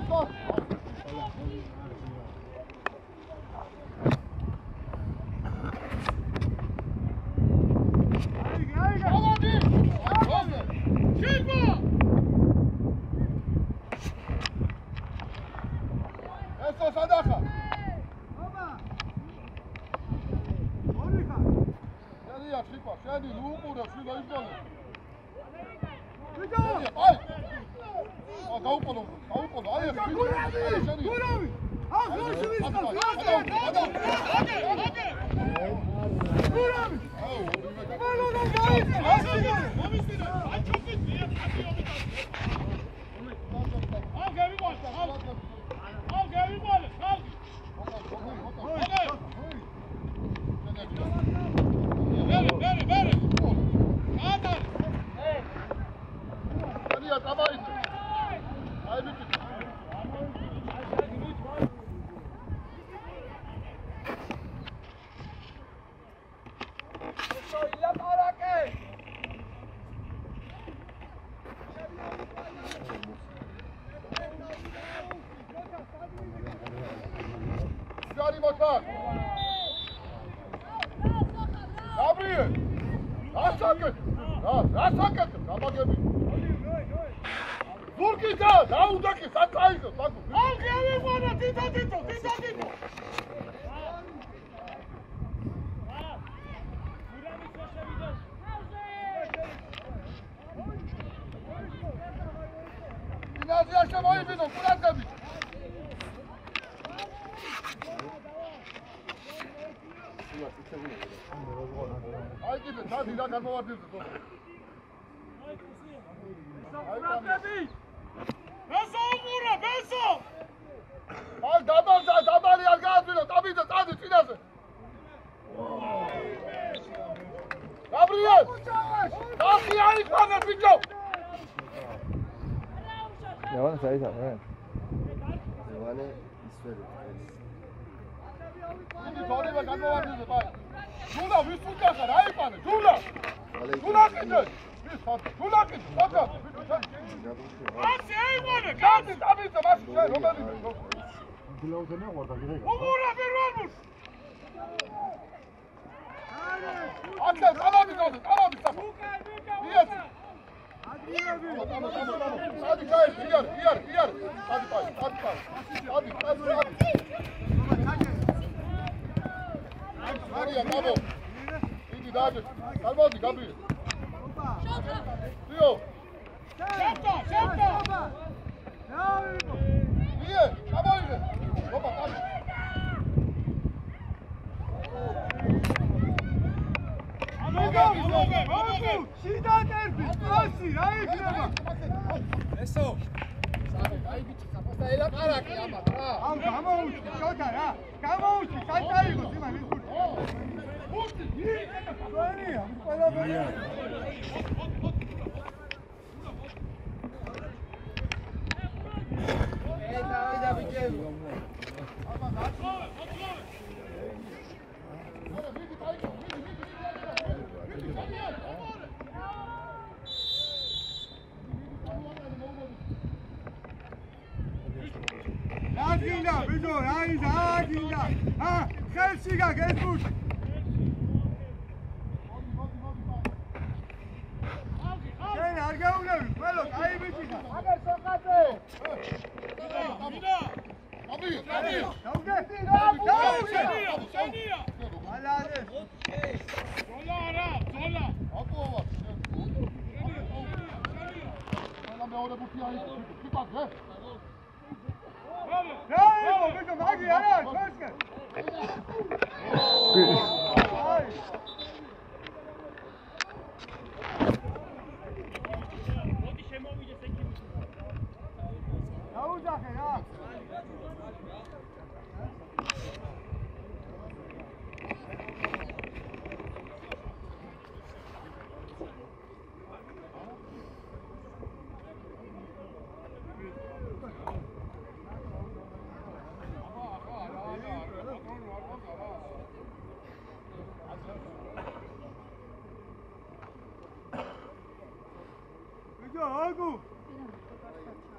Come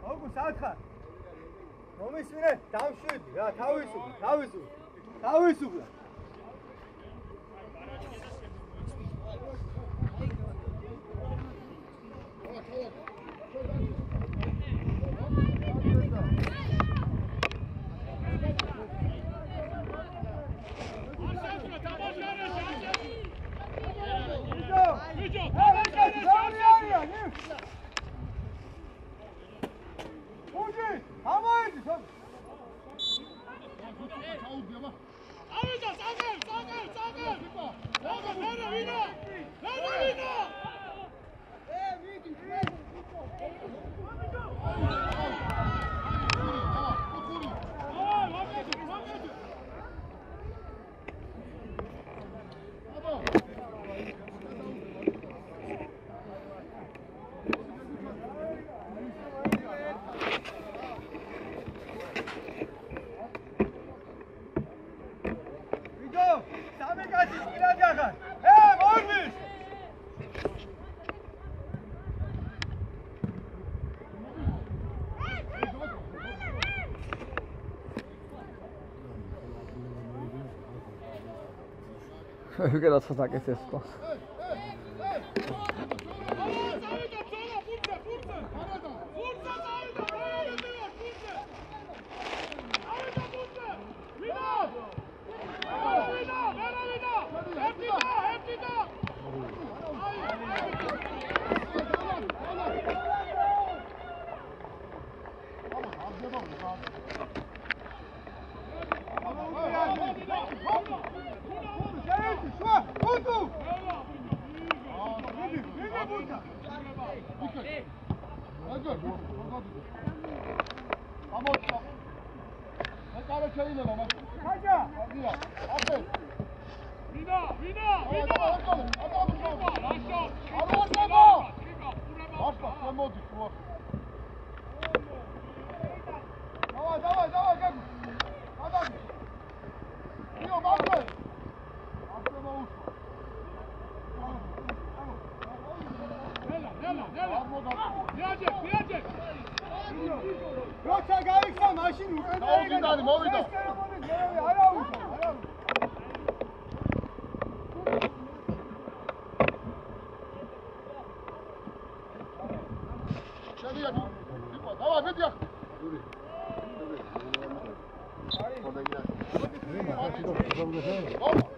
Ogu, Satkha. მომისმინე, დამშვიდი რა, თავისუფლად. Hur kan det så snacka sig så?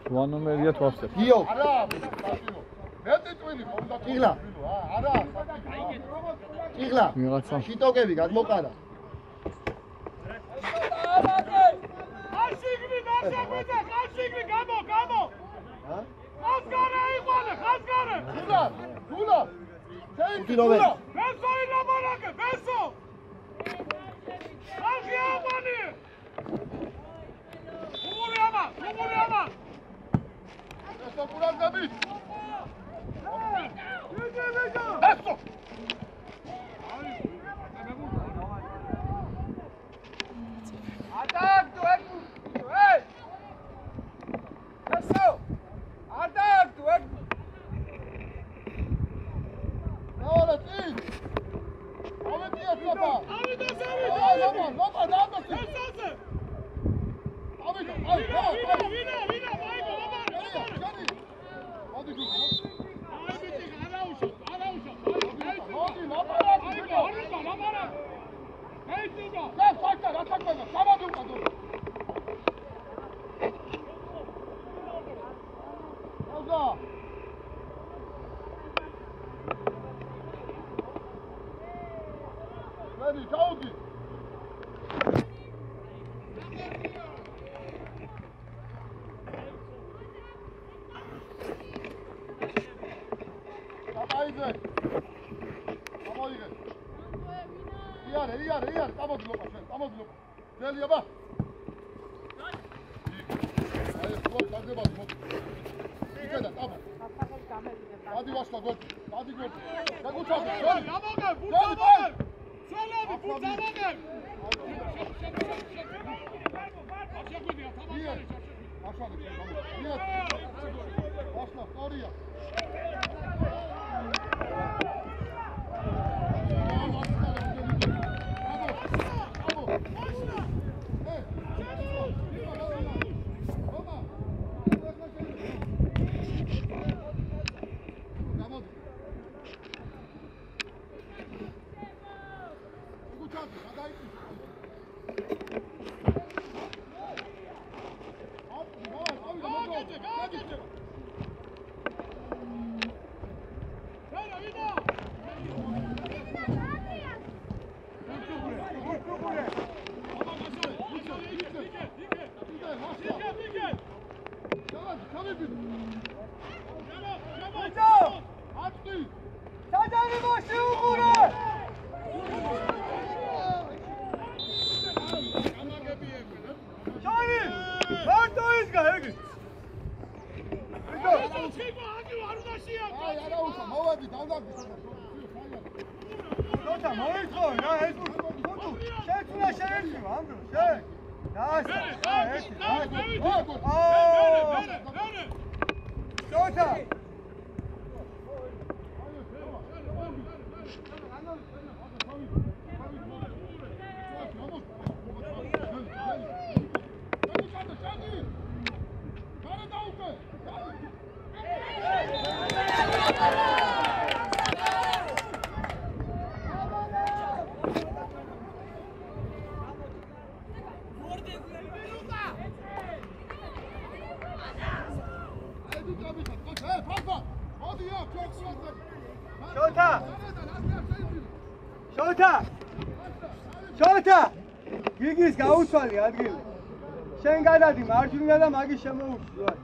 One number yet was it? Yo. Igla. Igla. Shitokები გადმოყარა. ხასიგლი გამო. ხასგარე იყვანე, ხასგარე. გულა. უტირავენ. ბესო ილაბარაკე, ბესო. ხალხი ამანი. უგური ამა. ესა კურანტები. ბესო. Attack to Edmu! Hey! Let's go! Attack to Edmu! Now let's eat! How many years, Papa? Ready, Tauki! Isaac! Come on, Isaac! Here, come on, look. Tell you about. Hadi başla gol. Hadi gol. Sen uç abi. Gel. Gel. Söyle abi, bu zaman gel. Aşağıda. Niye? Başla. Oraya. Bravo. ეგი. აი, არა უშო, მოვედი, დავდაგდი. ცოტა მოიწო, რა ეს თუ შენ უნდა შეერჩიო ამ დროს, შენ. დაასა, ერთი. ცოტა. შოთა გიგის გაუცვალი ადგილი შენ გადადი მარჯვნივ და მაგის შემოუშვი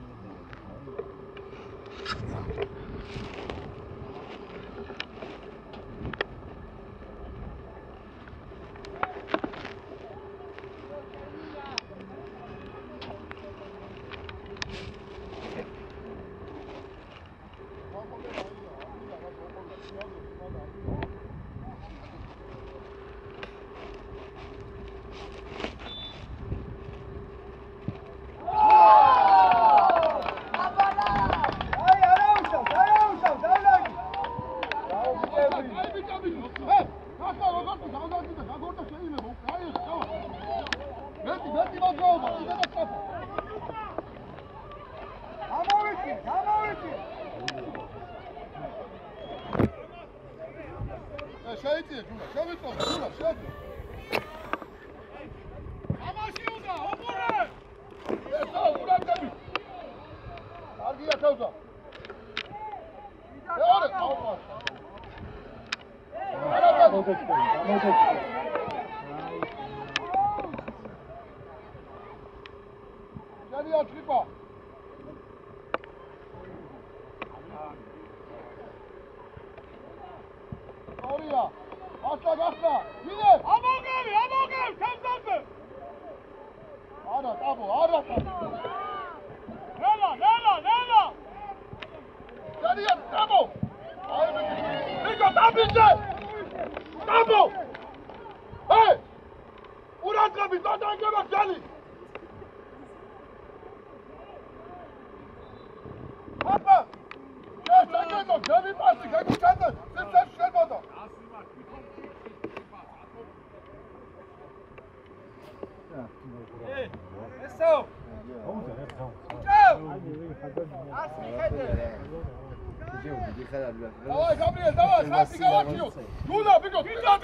Давай, Gabriel, давай, шапки галактио. Туда, бегом, туда.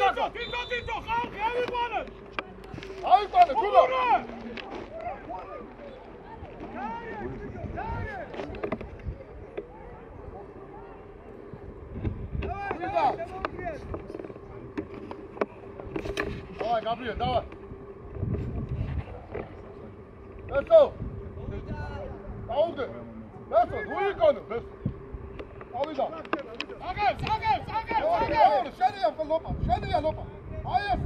Тихо, Халк, Авипана. Авипана, туда. Давай, Gabriel, давай. Бесо. Დაუდგე. ბესო, თუ იკონო, ბესო. ავიდა. აგებს. შენია ლოპა. აი ეს.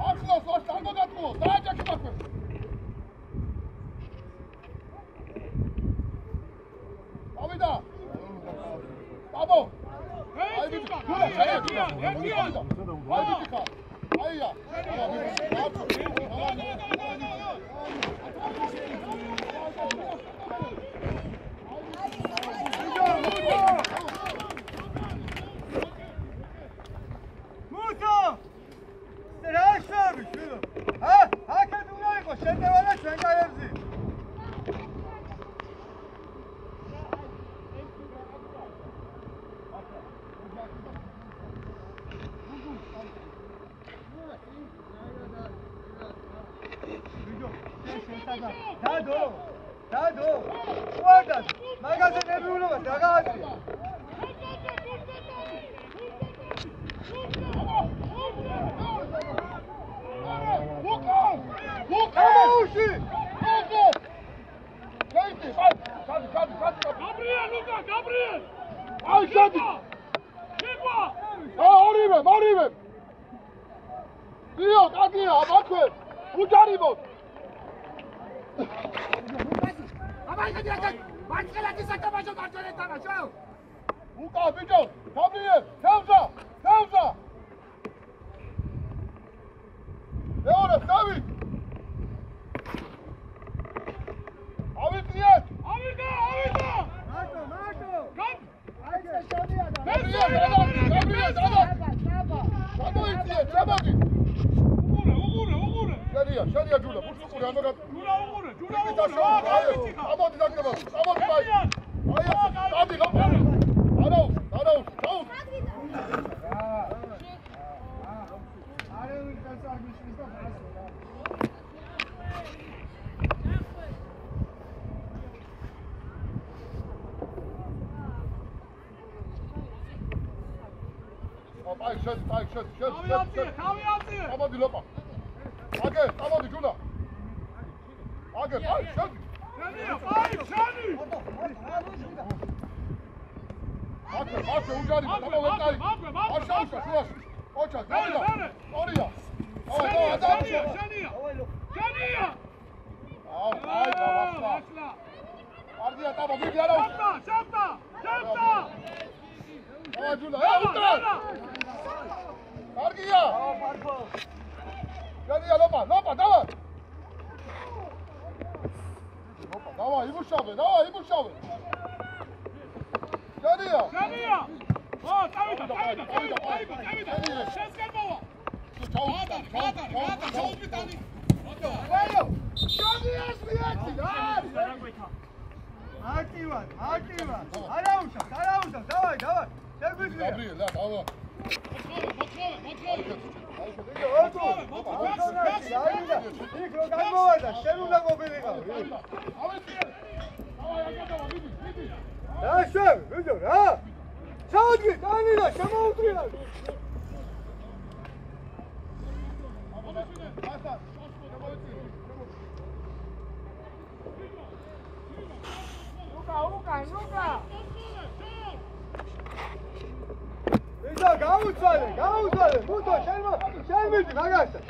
ახლა სულ წარმოგატყუო, დააჭაკი მაქვე. ავიდა. აბო. აი ბიჭო, ერთია. აი ბიჭო. აია. დადო უარდა მაგაზე ნებიულობა დაგააზრია ლუკაუში Gabriel! აი შედი ორივე დიო, კადია, მაქვე უჯარიმოთ უკა ბიჭო, თამლიე, თევზა, თევზა. მეორე, დავით. ავიწიეთ. ავიდა! მარტო! გან! აი ეს შევიდა და გაბრიელ, გამოიწიეთ, შემოდი. უღურე! შენია ჯულა, ბუშკური ამაგად. ჯურა უღურე! ამოდი დაგდება, ამოდი მაი. აი ეს, დადი, არაუ, დაუ. არე ვიღაც არ მიშლის და ფასო რა. აი შენ. თავი ამოდი ლოპა. აგე, ამოდი ჯულა. აგე, აი შენ. შენია, აი, შენი! აკე, უჯარი, დამოვეკარი. მაგვე. აშაუშა, შუაში. ოჩა, დავიდა. ორია. შენია! აი, ბაბასა. არდია, ტაბა, მიდი არა. შაფტა! აი, ჯულა, უტა. არგია. შენია, ლოპა, დავა. დავა, იმუშავე. შენია! წავიდა! შენს გერბოვა! გაატარე, ჩაუდგიტანი! აქტივად. არაუშა, დავაი. შეგვიძლია. გაბრიელ, დავა. იქ რო გამოვიდა, შენ უნდა მობილიყავ. რა შევ, ვიდო რა? ჩაუდგე, დანილა, შემოუტრია. ლუკა. ისა გაუცვალე. მუთო, შენ მიდი მაგასა.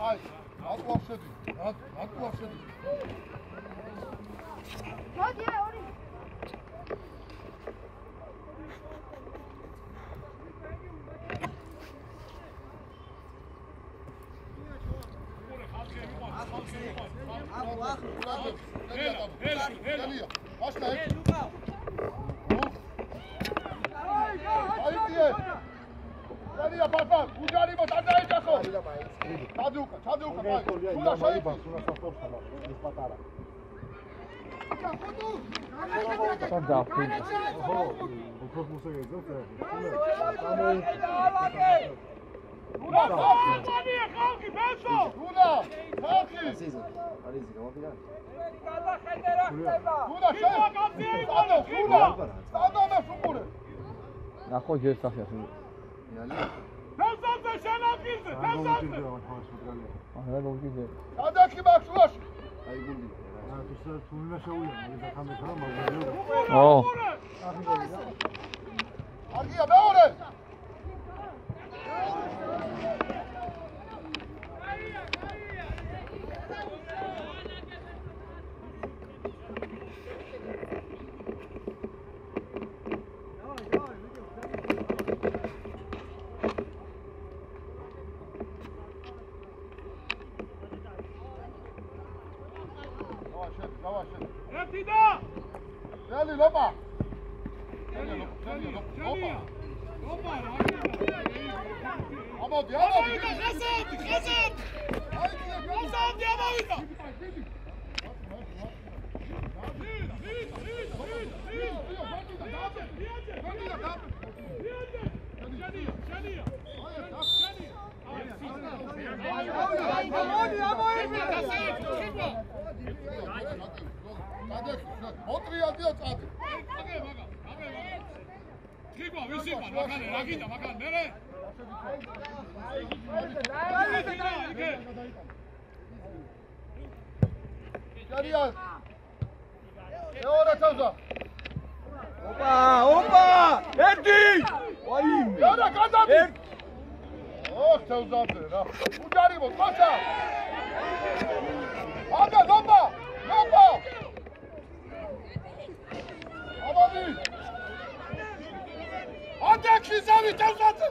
Ai, ატყავს შედი. ატყავს შედი. მოდია ორი. ელია. აშკა ერთი. აიწიე. ელია პაპა, უჯარიმო დაიჭახო. ჩადიუკა, ბაი. სულა შეიძლება, სულა საფორსა, ეს პატარა. სანდა ფინ. ოჰო, უფრო მუსიკა იზრდეთ. სულა, ხალხი, ბესო! სულა, ხალხი. სიზონ. არის გამოფიდა. სულა, სულა. სტანდარტა სუყურე. ნახო ჯერსახია სულ. დასაზე შენაკიზე, დასაზე! არა გოგიძე. სადაკი მაქვს სულაში. აი გუნდი. ო. არგია მეორე. ერთი და! ელი ლოპა. ოპა, ამოდი. ამოვიდა, ხასავდი! ხასავდი ამოვიდა! მოტრიალდია წადი. ტრიგვა ვისი ხარ? მაგარი, რა გინდა, მაგარი, მერე? ჯარია. მეორე თავზა. ოპა! ერთი! ვაი! არა, გადადი. ოხ თავზაზე რა. უჯარიმო, ყოცა. აგა ლოპა! ამოდი. ატაკში ზავი თავზაზე.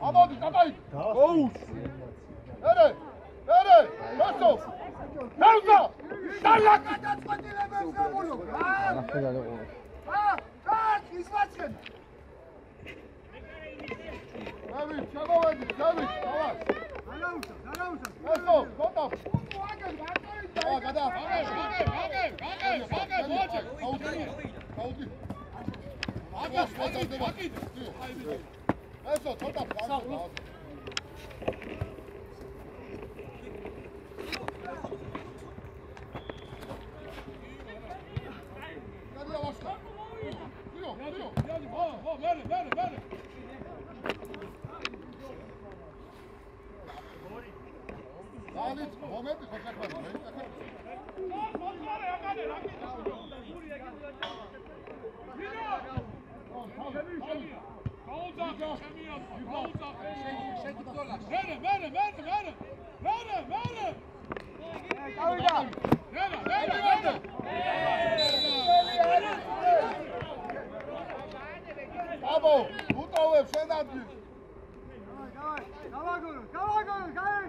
ამოდი, დაბაი. ოუ! ერე! ბასო! თავზა! დალაკ! ნახე და ყო. ისმაცენ! დავი, ჩამოვედი, დავი, დავას. დანაუსა. ბასო, გოტა. გადა. გაუდი. აგას ვაწევდება. ესო, ცოტა პასა. გადია ვაშკა. დიო. ო, მერე. დალიც, მომენტი ხო შეხვდა. აბო, უტოვებ შენ ადგილს. გავაგორო, გაი!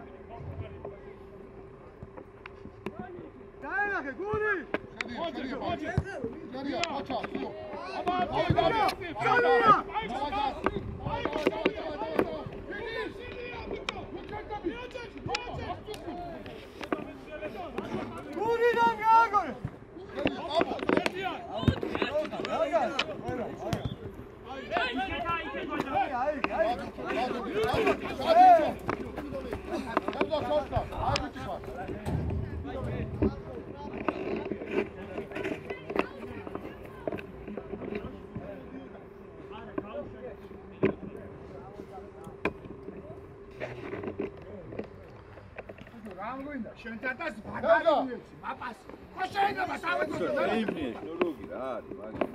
დაენახე, გული! ჯარია, მოჩა, სიო. გული და გავაგორო! შენ დადას ბაგარი მაპას. ხო შეიძლება სამეთო. ეიმნია შოროგი რა არის მაგარი.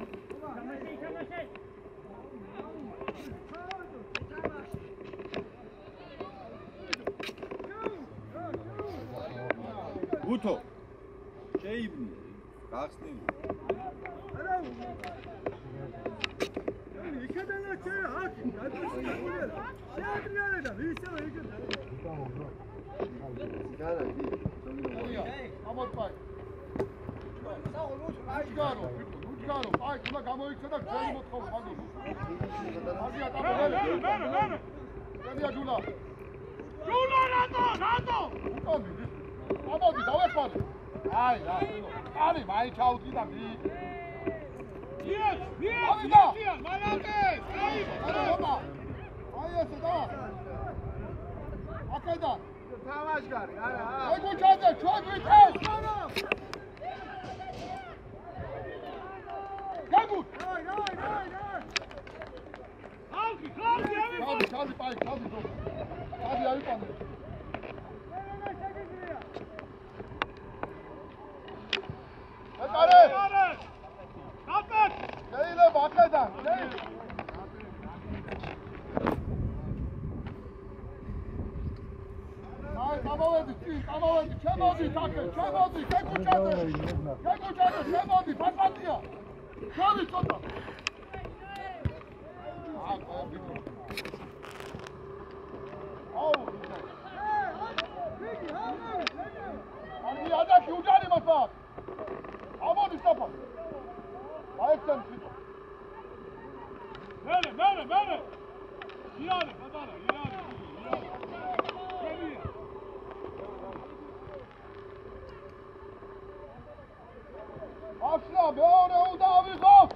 გუთო. შეიბნი. გახსნილი. არა. იქედანა ჩე აკი, გადასულია. შეატრიალე და ვისაა იქედა. განა დი. ამოწმაი. უჯგარო, აი, უნდა გამოიქცა და ძველი მოთხოვნა მაგო. აგია ტაბელი. მერე. დადია ჯულა. ჯულა რატო? უკონდი. ამოდი, დავეფარე. აი, რა. არი, მაინც ჩაუდი და მი. იეთ, ავიდა. მალაკეს, არა, ოპა. აი ესე და. აკედა. თამაშგარი, არა. აი გუჩაზე, ჩვენ გვითეს. გაგუთ. აი. ხალხი, ჩალდი, პაი, ჩალდი ძო. ჩალდი აიყანე. ეტარე. დაბეთ. შეიძლება აკედა. აი, გამოვედი, ჩემოდი, თაკე, გეგუჩაზე, ჩემოდი, ფასადია. ჩავი ცოტა. Ani ada ki ucani masa. Amon istafa. Ayaktan çık. Mere. İlale, kadara, ilale. Başla, böyle udavi kal.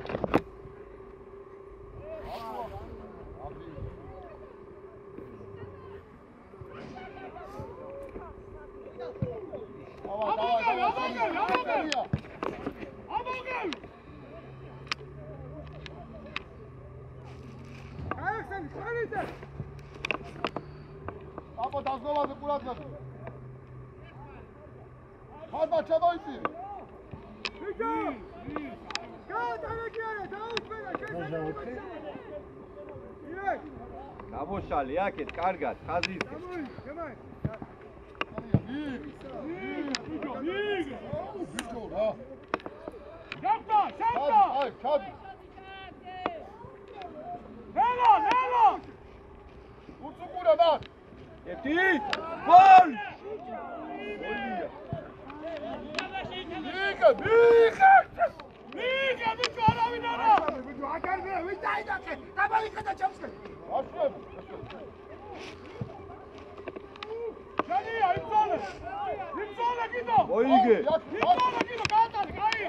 Abogel! აიხსენ, ხარიძე. აბა დაგზოვაზე ყურადღება. ხარბა ჩამოიწირი. ვიჯო! გადაგიარა, დაუწმენა, შესაძლებელი. იეთ, გამოშალი აქეთ, კარგად, ხაზის. შემაი. ბიჭო რა. Şapta! აი, ჩადი. Nelo! უწუყურა და. ერთი გოლ! მიგე! Mika, bicho, aravin ara! ვიჯო, აკარბია, ვინ დაიდაკე? დაბალიკა ჩამსკე. აშუე. Şaniya, imzole! İmzole gido! მოიგე! İmzole gido, kaatali, kayı!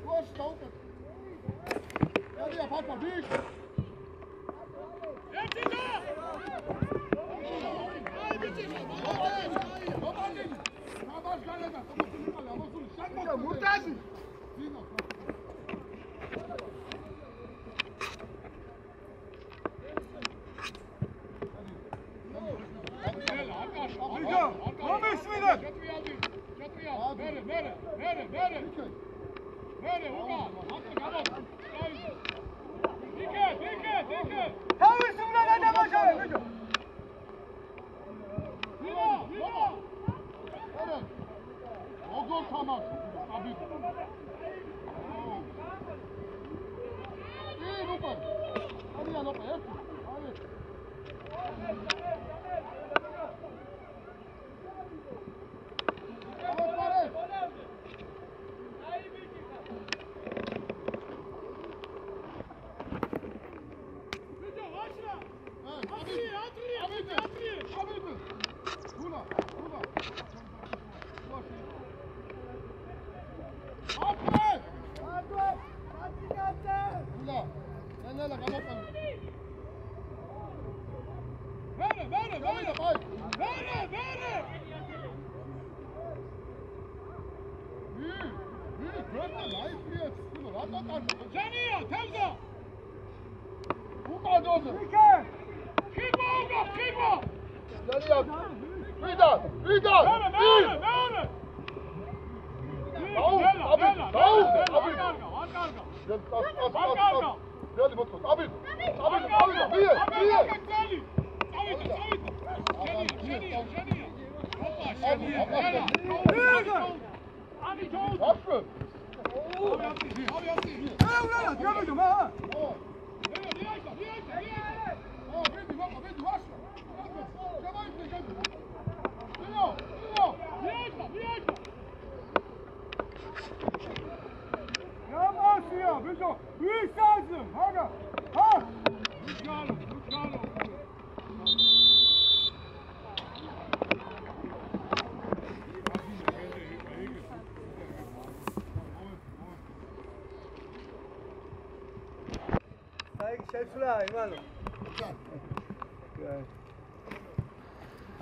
Koş davut. Hadi yap hadi büyük. Yetişe! Ay, bicho! Murtazi. ვიჯო, მომისმინეთ. Mere, uga! Dike! თავის უნდა გადამაშავე, ვიჯო. Viva! Ere. Ogol tamam. Abi. İyi lupa. Hadi ya lupa. Hadi. Şaniya, tevza! Kibo! Vida! Mere!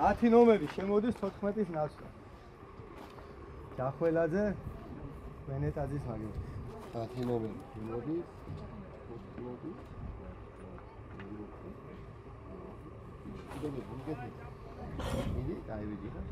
Ათი ნომერი შემოდის 14-ის ნაცვლად. ჯახველაძე, ვენეტაძის მაგივრად. 10 ნომერი შემოდის 14-ის. მიდი, დაივიდი რა.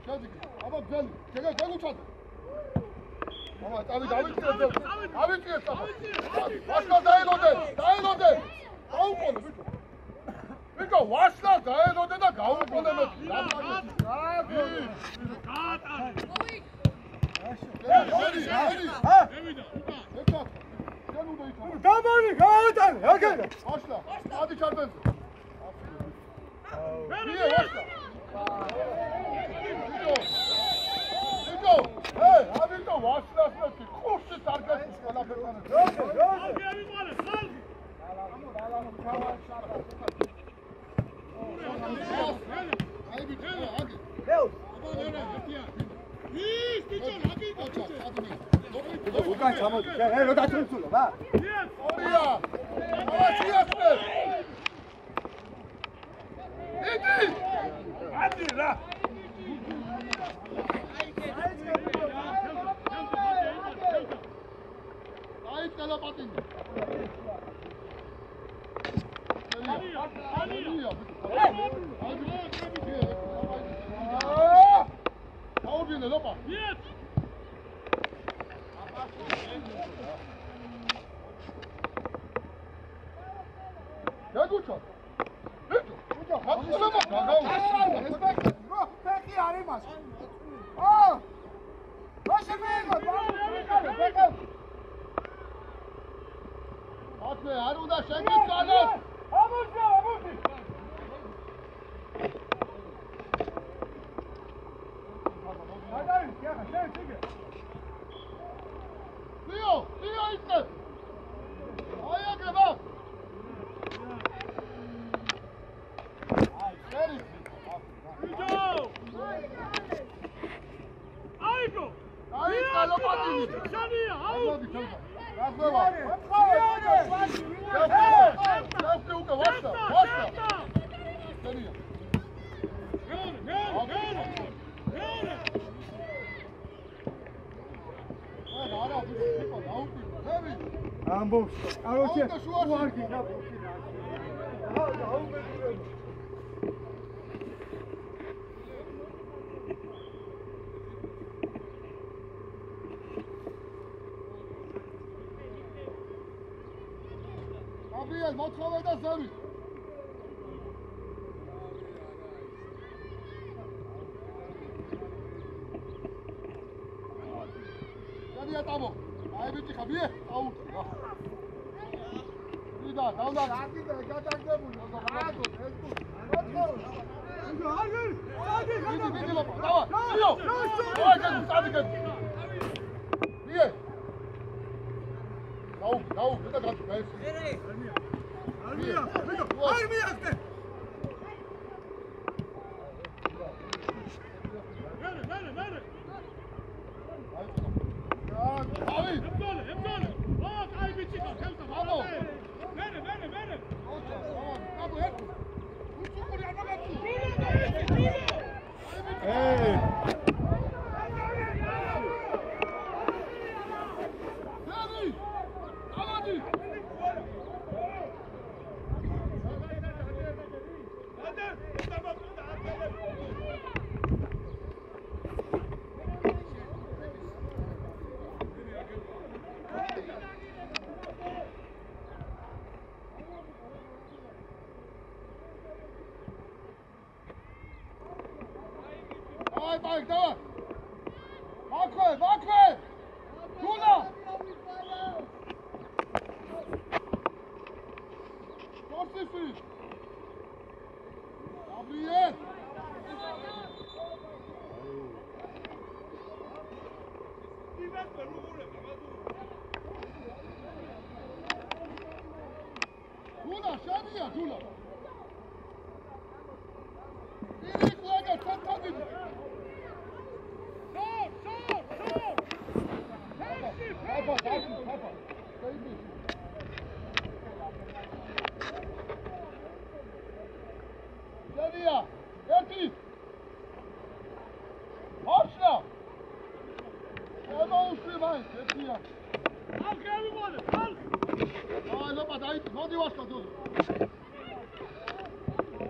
შეძიგე. აბა ძელი, შეგუჩად. აბა წავი დავიწყე. დავიწყე წაბა. ვაშლა დაელოდე. გაუყოლე ბიჭო. ბიჭო ვაშლა დაელოდე და გაუყოლე მე. გამონი, გავატანე, აკედა. ვაშლა, ადი ჩარდენზე. ვიე ვაშლა. ბიჭო, აბიტო ვაშლას მე ხურში თარგეს ყველაფერთან. აი ბიჭო, აგი. უკან ჩამოდი. რო დაწუნცულო, რა? ორია. ავაჩიასე. იდი. ადი რა. აი ტელეპათინი. აუდინე ლოპა. გაგუჩო. ბიჭო, ხაცლება გაგაუ. ფეხი არის მას. რაშემეიღო, ბაკა. ათე არ უნდა შეგიცვალოს. ამოდი. გადავი, ხა, შეგე. დიო იცე. აი აგება. აი, შერი. აიგო! აი, კალოპატინი. შანია, აუ! გასვლა. გასვლა უკა ვაშლა. შენია. არა, ბიჭო, დაუკვირდა. ხევი. ამბობს, კაროჩე, უარგი. გაბრიელ, მოთხოვე და ზევი. შენია ტამო. აი ბიჭი ხაბიე, აუთ. ვიდა, დავდა. გადაგდებული, გადაგდებული. ვიდი ლოპა, დავა. იო. აი გადაგდებული. ვიე. დაუ, და გადაგდებული. არმია, არმიასტე. მერე. აი, ემბოლე. აი ბიჭი ხარ, ხელსა. აბო. მერე. აბო, ერთ. უცუკური არ მაგაცი. Давай, давай! Макве! Туда! Костифи! Габриэль! Туда, шания, Туда! Иди, Клага, танцуй! Папа. Шания, ერთი. ვაშლა. შემოუშვი მაინც ერთია. ხალხი ამიყვანე, ხალხი. აი, ლოპა დაიწ, მოდი ვაშლა ძოли.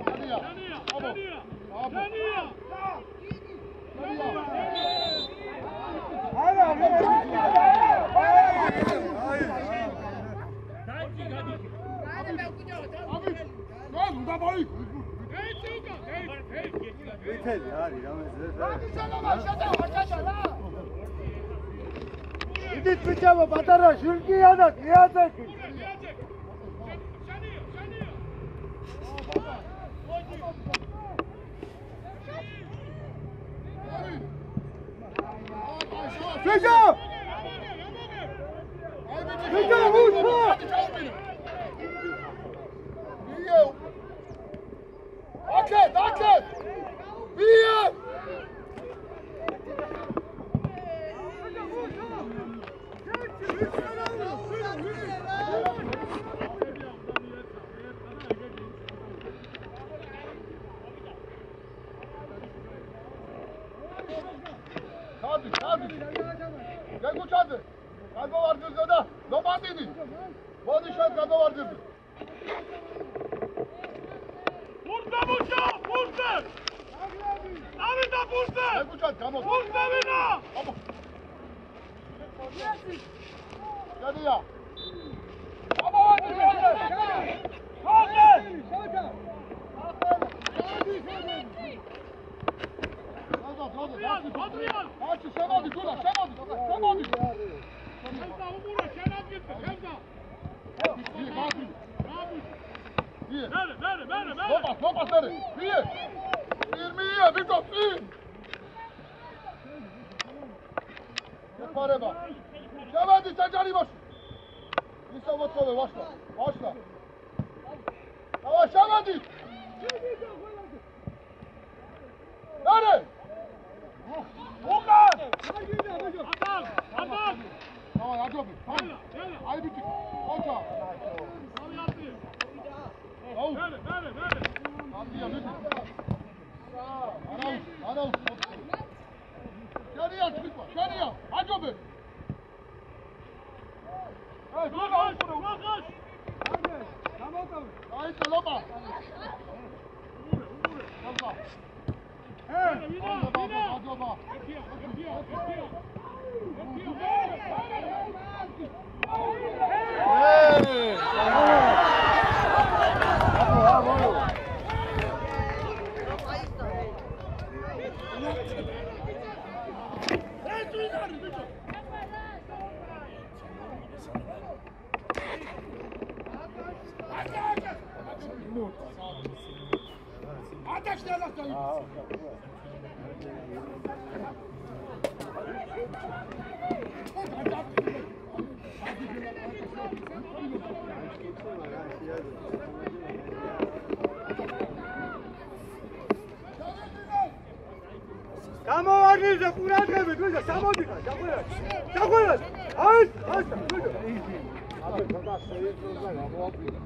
შანია. აბო. შანია. ვითელი არის იდით ბიჭებო პატარა ჟურკია და გიაძეკი ბიჭო ბიჭო უშო Dakle! Vije! Hadi! Gel kuçadı! Kalba vardınız da! Domandini! Bodişat kalba vardınız! Burada! Davida burada! Gel kuçadı! Kamo! Burada Davida! Hadi ya! Ama hadi! Hadi! Adrian! Hadi sen hadi dur lan sen hadi! Kevza umura şenat gitti Kevza! İyi! Ver! Topas ver! İyi! 20'ye bir top iyi! Yapar bak! Şevadi sen cani boş! İnsan vatkalı başla! Yavaş Şevadi! Nerede? Okan! Adam! Tamam hadi abi. Hadi bitti. Koça. Ver! Hadi ya bitti. Ana. Şeriya çıkma. Şeriya. Hadi abi. Hey, dur lan. Tamam. Haydi lama. Lama. Hadi baba. გამოვარდნიზე ყურადღებით, ვიზა, სამოდიხარ, დაყვერად. აი, ვიზა. აბა, ცოტა შეიძულდა გამოაკვირა.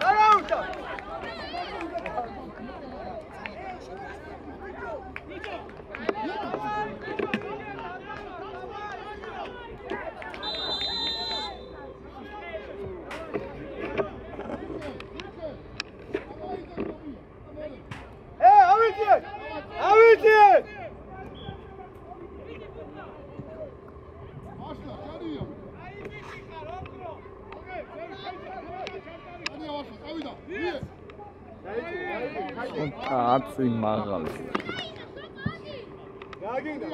Araújo! Avicii! Başla, Şeriya. Hadi yavaş, Davida. İyi. კაცი მაღალი. Davida.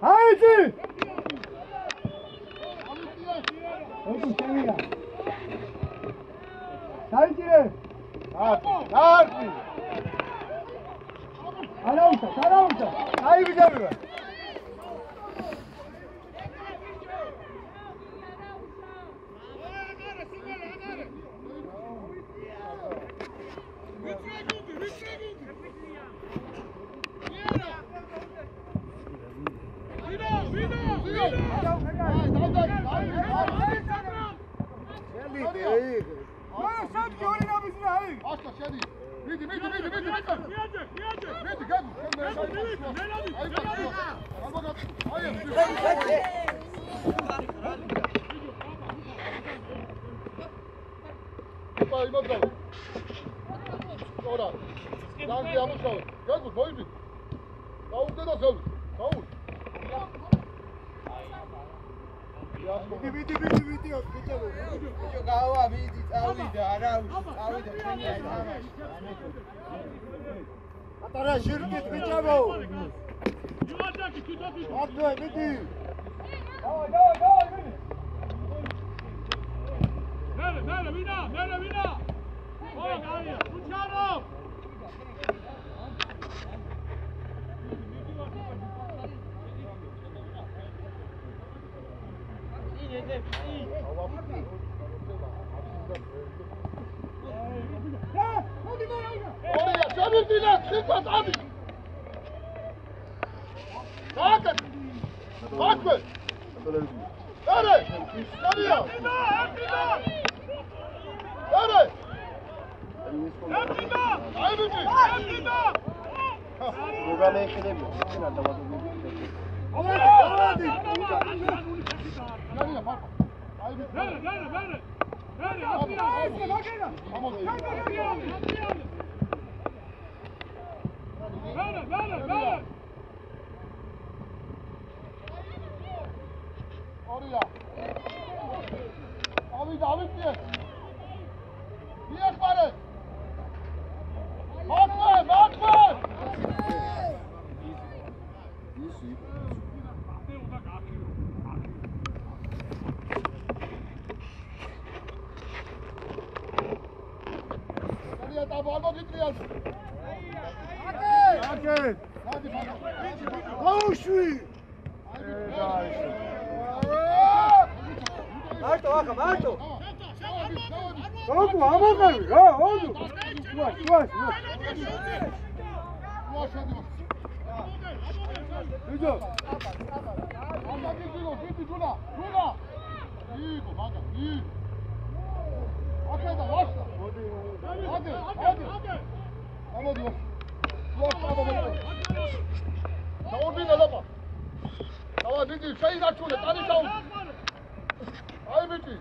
Haydi! ოდო შემია. საიჭირე. დარდი. არაუშა. აიბიდებია. Asta şedi. Midi. Midi gel. Hayır. Hayır, bakalım. Sonra. Danke yapmış ol. Gel bu boy bir. Tavuk da söv. Tavuk. Vidi. Gawa vidi, awida, awida. Atara şirket biçamo. Yuvardaki tutup. Atla vidi. Давай. Mere, Vina. Oy, Galia. Uçarım. Oraya çevirdiler. Çıkmaz abi. Bakın. Bakın. Nereye? Nereye? Nereye? Kaybedin. Programa eklemiyor. Hadi. Nereye? Bak. Kaybedin. Mere. Tamam. Mere. Oraya. Abi diye. Niye varız? Bakma. Nereye tabi alma gitmiyorsun? Hadi. Hadi bakalım. Kavuşu. Marto. Oldu, ama tabii. Ha, oldu. Yavaş. Hücum. Hadi Cuna. İyi bu bak. İyi. Hakikaten başla. Hadi. Ama diyor. Tamam bir de lapa. Tamam bir de şeyi aç şöyle. Hadi çabuk. Ay bitti.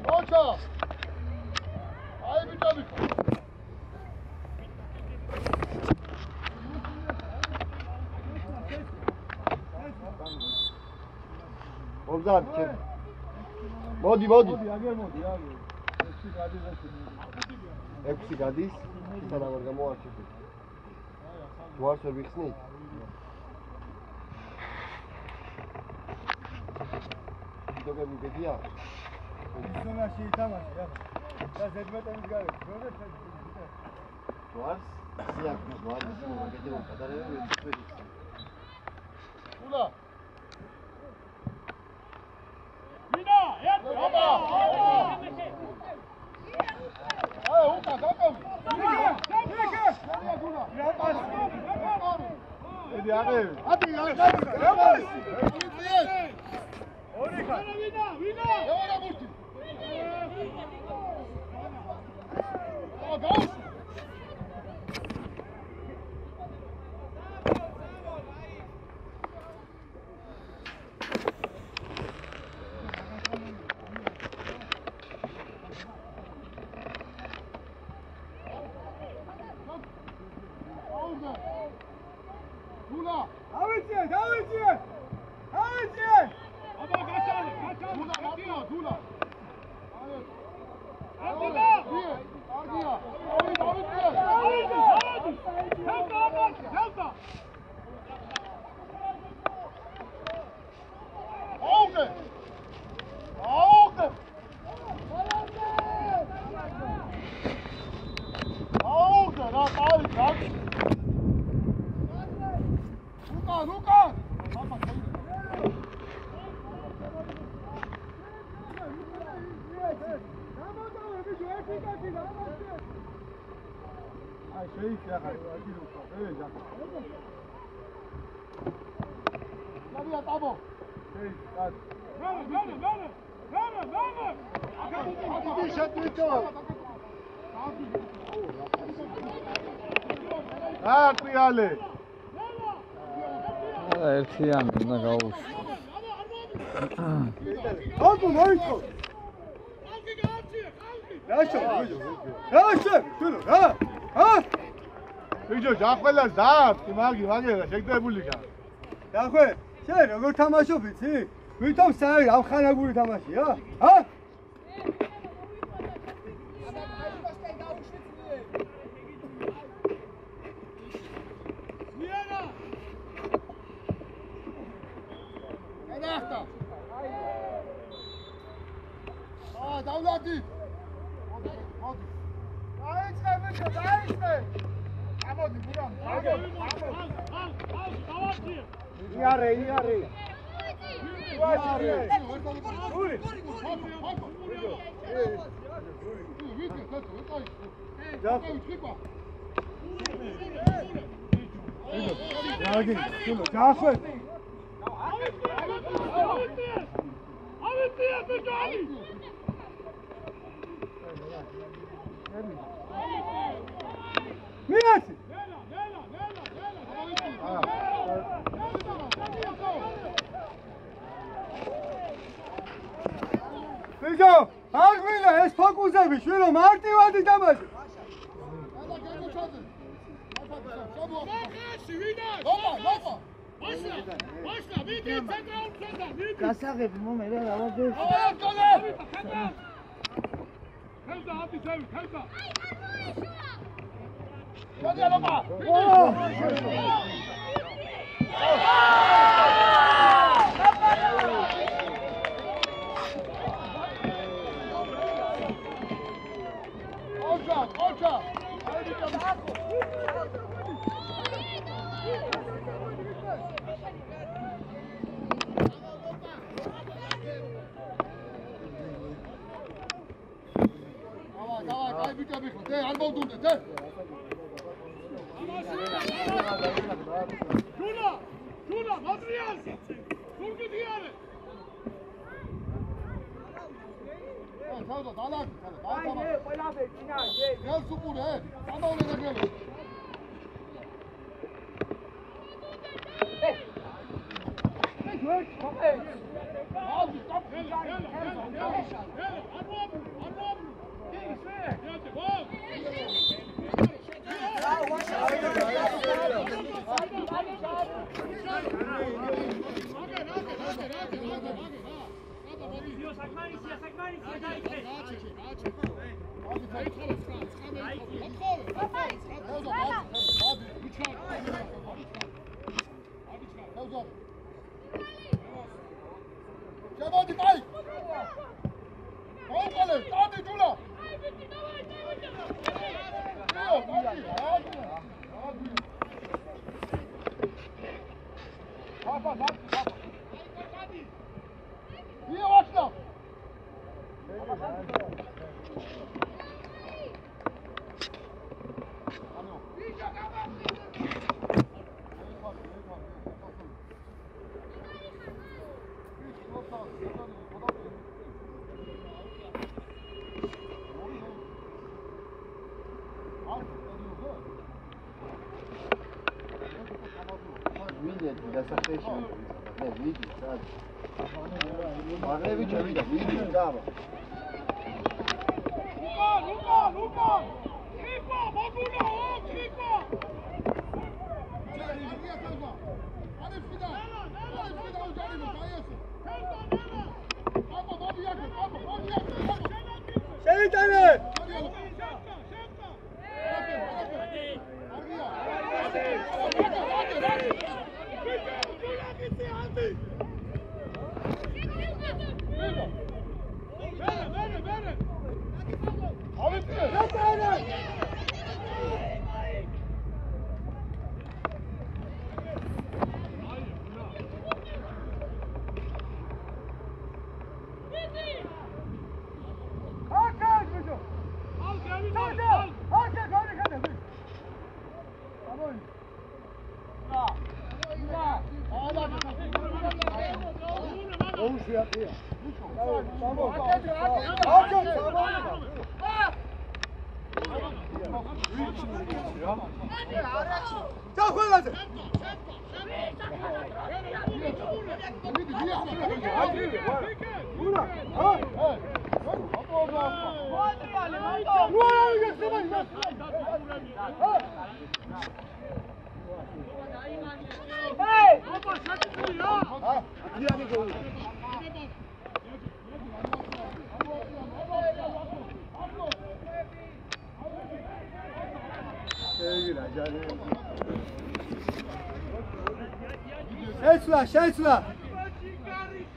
Koça. Ay bitti. Obzad, მოდი. ექვსი გადის, სანამ არ გამოარჩევთ. ვარს ვერ ვიხსნით? დოგები გედია? ზონაში ითამაში, რა. და ზედმეტენის გარე. ვარს სიაკმის ვარს მოგედება გადარევი ვერ Cuna. Vina, Ay Uka kakam. Hadi abi. Hadi. Orika. Vina. Yavara burti. Gaz. Amici, via Tabo. Sei, dai. Ale. ერთიანი უნდა გაუშვი. ხალხო მოიწო. რაშო, შულო, რა? ბიჭო, ჯაყველას დაათ, მაგი შეგდებული ხარ. დახვე, შენ როგორ თამაშობ იცი? ვითომ საერთოდ ამ ხანაგური თამაშია? ჰა? Davlati. Daişme bicho, daişme. Amodi, buram. Iare. მიაცი ბიჭო არ გვინდა ეს ფოკუსები შვილო მარტივადი თამაში გასაღები მომერა რავადებს Helda, hadi sen, helda. Hadi alama. Olca. Hadi bakalım. Давай, bitte bicho. Te, albo dunde, te. Şuna, Madriyaz. Dur gidiyor. Savda, dalak. Tamam. Gel supur, he. Sana oraya gel. Hadi, stop. Hadi bay. Hadi Jula. İyi başla. Luka! Kipa, Maguna, Kipa! Hadi fida ucayım, kayıyorsun. Baba, Şey tane!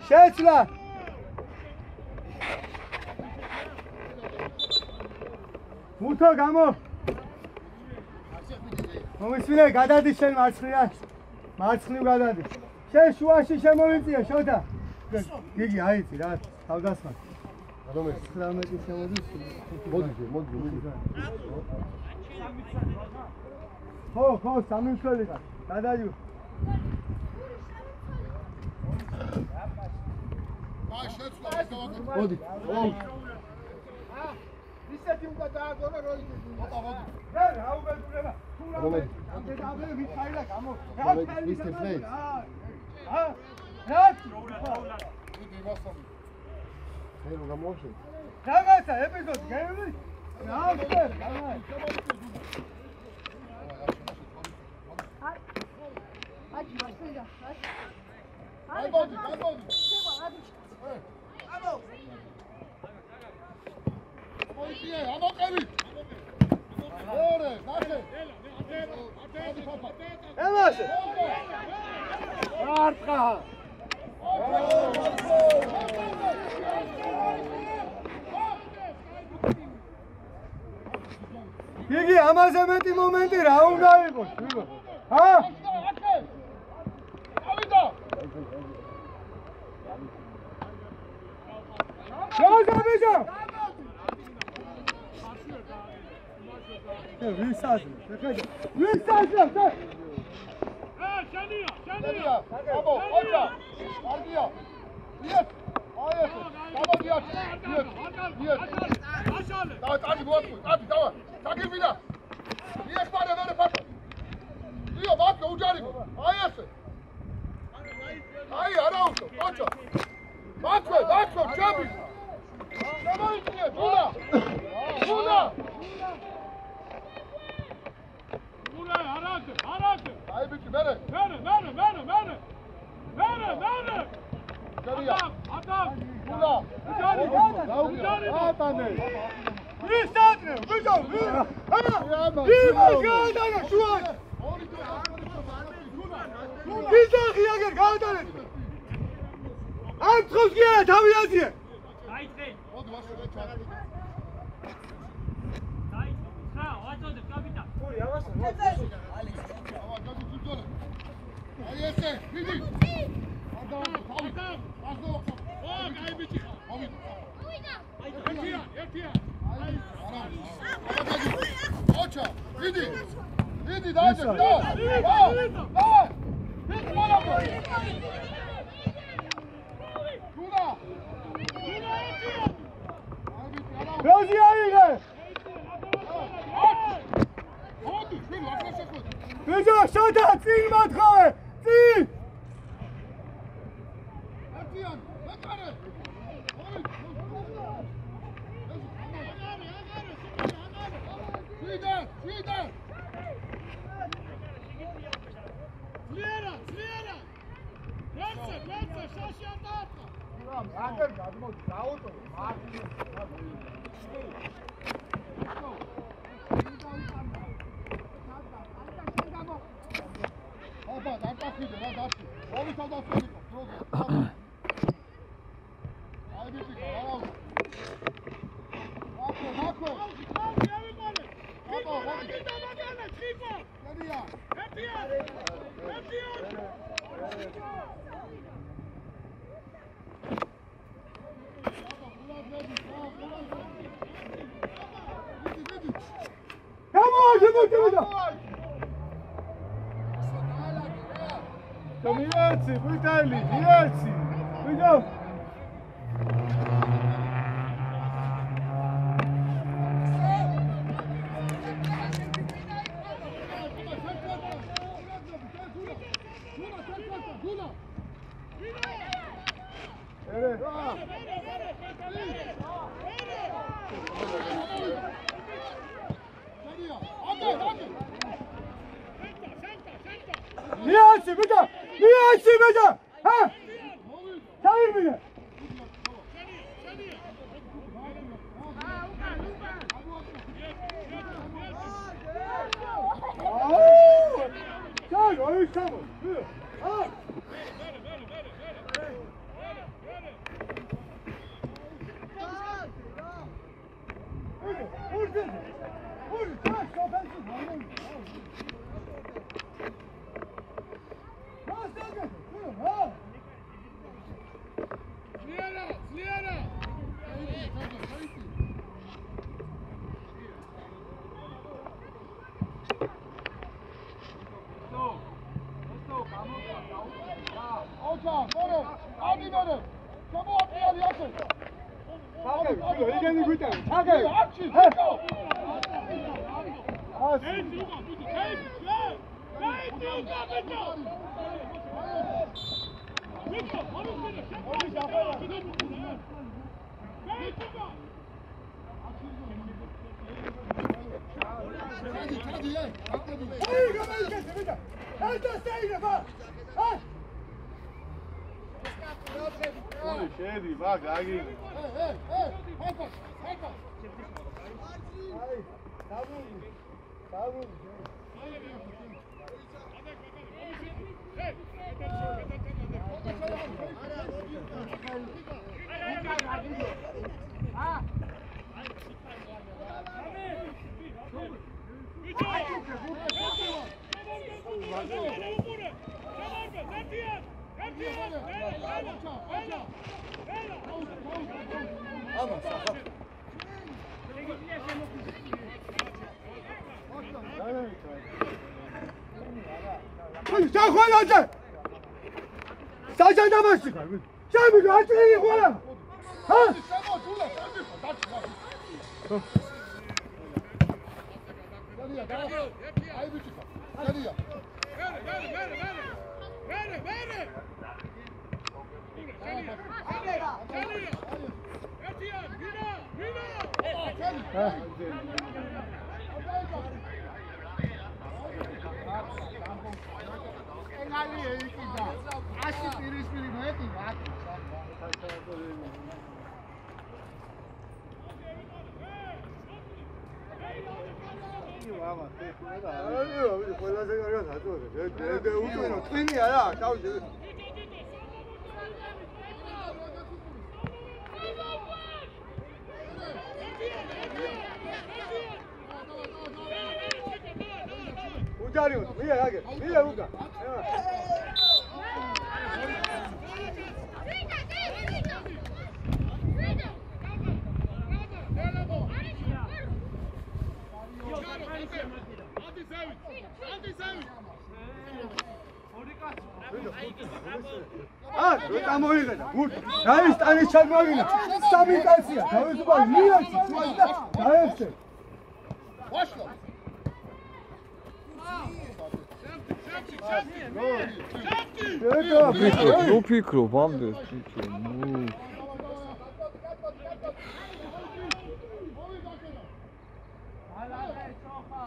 შეცვლა მუთო გამო მომისმინე გადადი შენ მარცხნივ გადადი შენ შუაში შემოვიწია შოთა გიგი აიცი რა თავდასხმა რომელი 19 შემოდის მოდი ხო სამი მშველი ხარ გადაიო მოდი ისეთი უნდა დააგონა რომ მოდი რა უგებურება თუ რა ამდენ ვიხაილა გამო ხერო გამოვშე რაღაცა ეპიზოდი გევლი რა ხარ იგი ამაზე მეტი მომენტი რა უნდა იყოს ვიგო ჰა შეგაბიჯო ვისაძე შენია აბო ოჯა კარგია იეთ აიეთ გამოდიათ იეთ და წადი მოაწყო წადი დავა დაგირბინა იეთ პარე ვერე ფატო იო ბაკო უჯარიკო აი ესე აი არაუსო ოჯა ბაკო ჩაბი გამოიწია თულა არაზე აი ბიჭი მერე ჯარია ატა თულა უჯარი ატანე ვისადრე ვიჯო ვიგადანა შუა ვიზახი აგერ გაუტანე ამ თხოს გია თავი აზიე დაიწყე მოდი ვაშორე ჩარე დაიწყე ხა ვაწოდებ კაპიტან ორი ავასა ავა გადი ძუძორე აი ესე ვიდი ადა თავი აზო ო გაი ბიჭი მოვიდა ერთია აი ოჩა ვიდი დაიწყე და როზი აიღე ვიჯო შოთა წინ მოთხოვე წინ აგერ გადმოდი დაუტო აბა დაკაფიდე რა დაში ორი თავდასხმები დროზე აი ბიჭი რა მაკო Come here, Vitaly, here, Niye burada? Niye burada? Ha? Çağır beni. Çağır, oyun tamam. Buyur. Ha? Vur. Vur. Çağır, kafasın. Sen koy Sen başlık. Sen bir açın koy. Ha? Nu picru, vamde,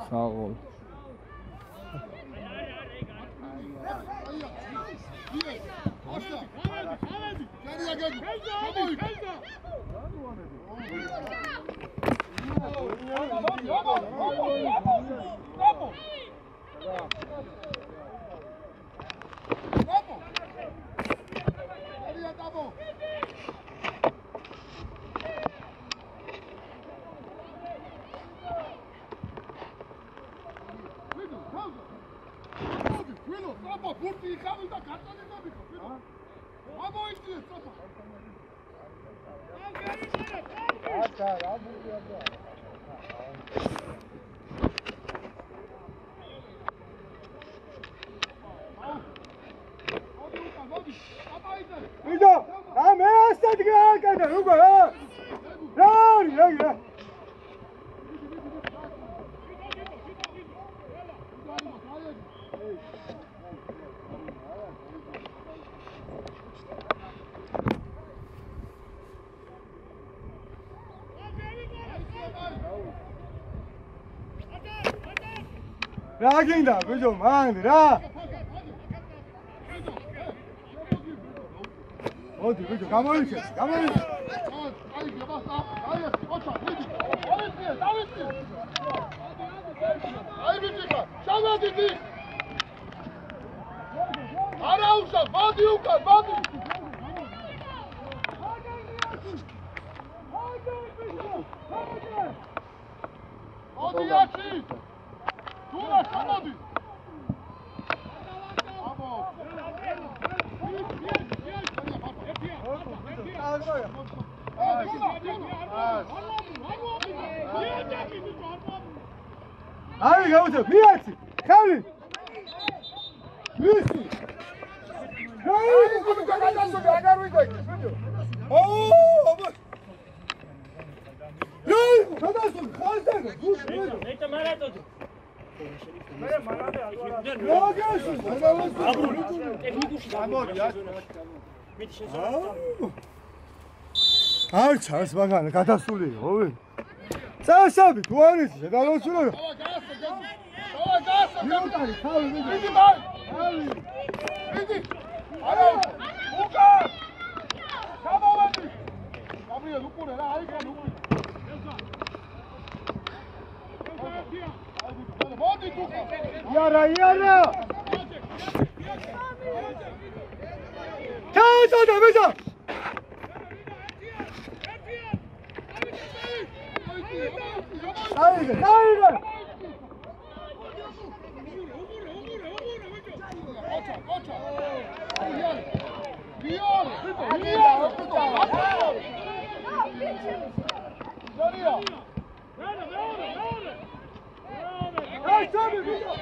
Sağ ol. რა გინდა ბიჭო მან რა მოდი ბიჭო გამოიჩეს აი გაბასა აი ოჩა დიდი დავიწყე აი ბიჭო შავადიდი არა უშა მოდი უკან მოდი მოდი აცი თუნა შემოდი აი გავუწე მიაცი ხალი ვისი აგარ ვიგოი გადასულ ხალხზე მეც მარადოდი მე მარადე ტექნიკუში გამოდი მით შესაძლოა არ ჩანს მაგან გადასულია ოვე წასაბი თუ არ იცი შედალოსულო მიუტარი ხალი მიდი ბაი მიდი არა უკა გამოვედი გაბრიელ უყურე რა აი კან უყურე მოდი თუ იარა ჩაუწოდე ბიჭო აიგე ოჩა აი ჩაბი ბიჭო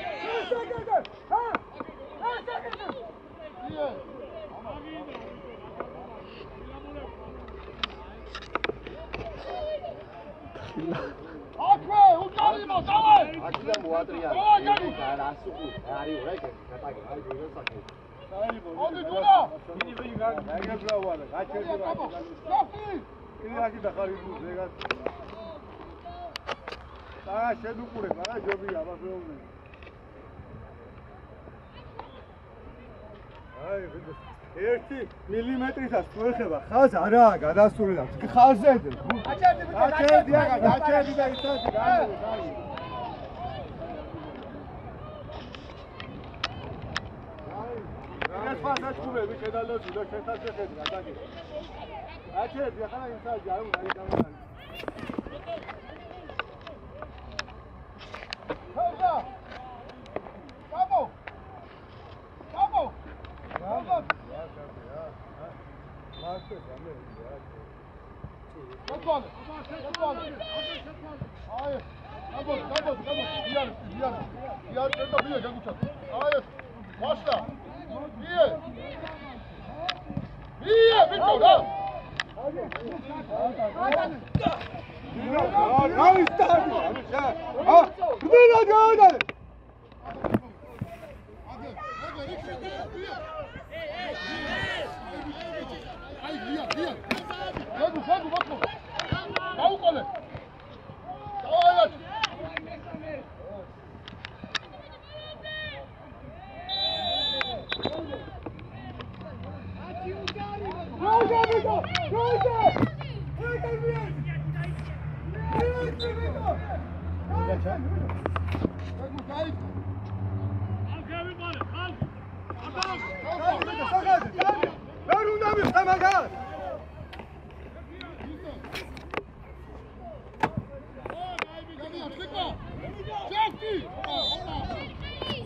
აქვე უკარიმო დავაი აქლა მოატრია რა ასუხი არის რა გატაგე არის გასაკეთე მოდი თუნა გაგებრავალა გაჩერდება იაკი დახარი ზეგა და შედუყურე რა ჯობია აბა აი ბიჭო 1 მილიმეტრისაც თუ ეხება ხაზ არაა გადასული და ხაზზე გაჩერდი და ისეთი გამოდი ეს ფასაჩკულები შედალოდი და შეთას შეხედი გადაგე გაჩერდი ახლა იმსაჯი არ უნდა გამოდანი ხაზა გამო აი გამოდი იარ და ბია გაგუჩა აი ვაშტა ბია ბიჭო რა აი სტარი ბინა გაოდარე აი ბია გაგუ მოწყო გაუყოლე დავაიათ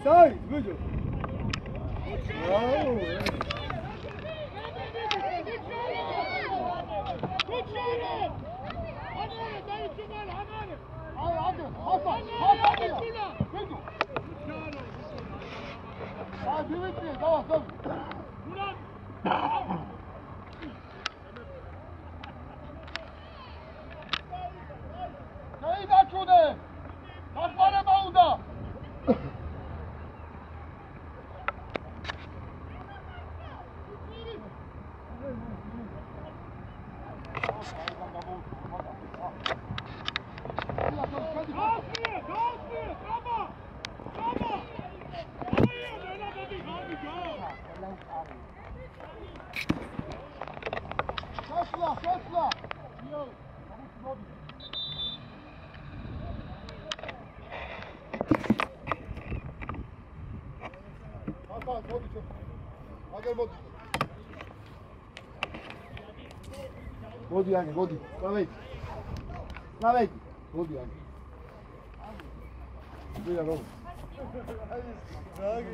Sai, beijo. Bravo. Come on! შეცვლა. აბა, მოდი ჩო. აგერ მოდი. მოდი აგე, მოდი. წავედი. წავედი. მოდი აგე. ვიდა რო.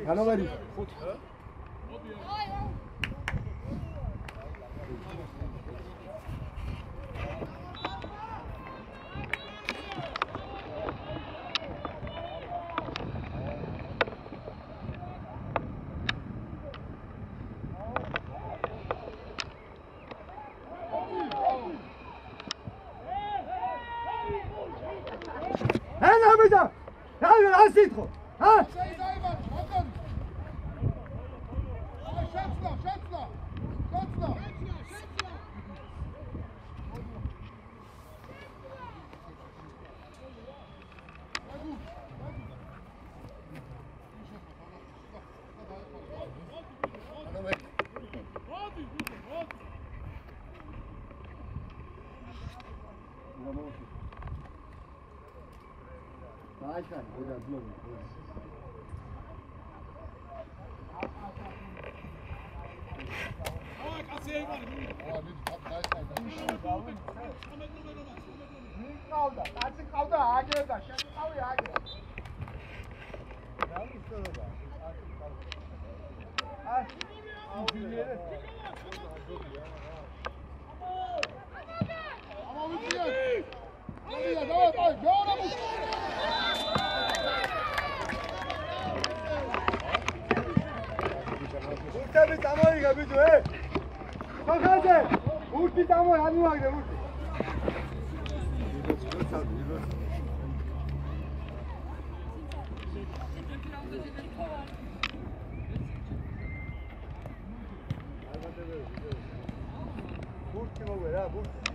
განავერი. ენა ბიჭო რა სიტყვა ჰა Başkan, o da blok. ურთები წამოიგე ბიჭო ხახაზე ურთი წამო ამოაგდე ურთი ურთი მოვე რა ურთი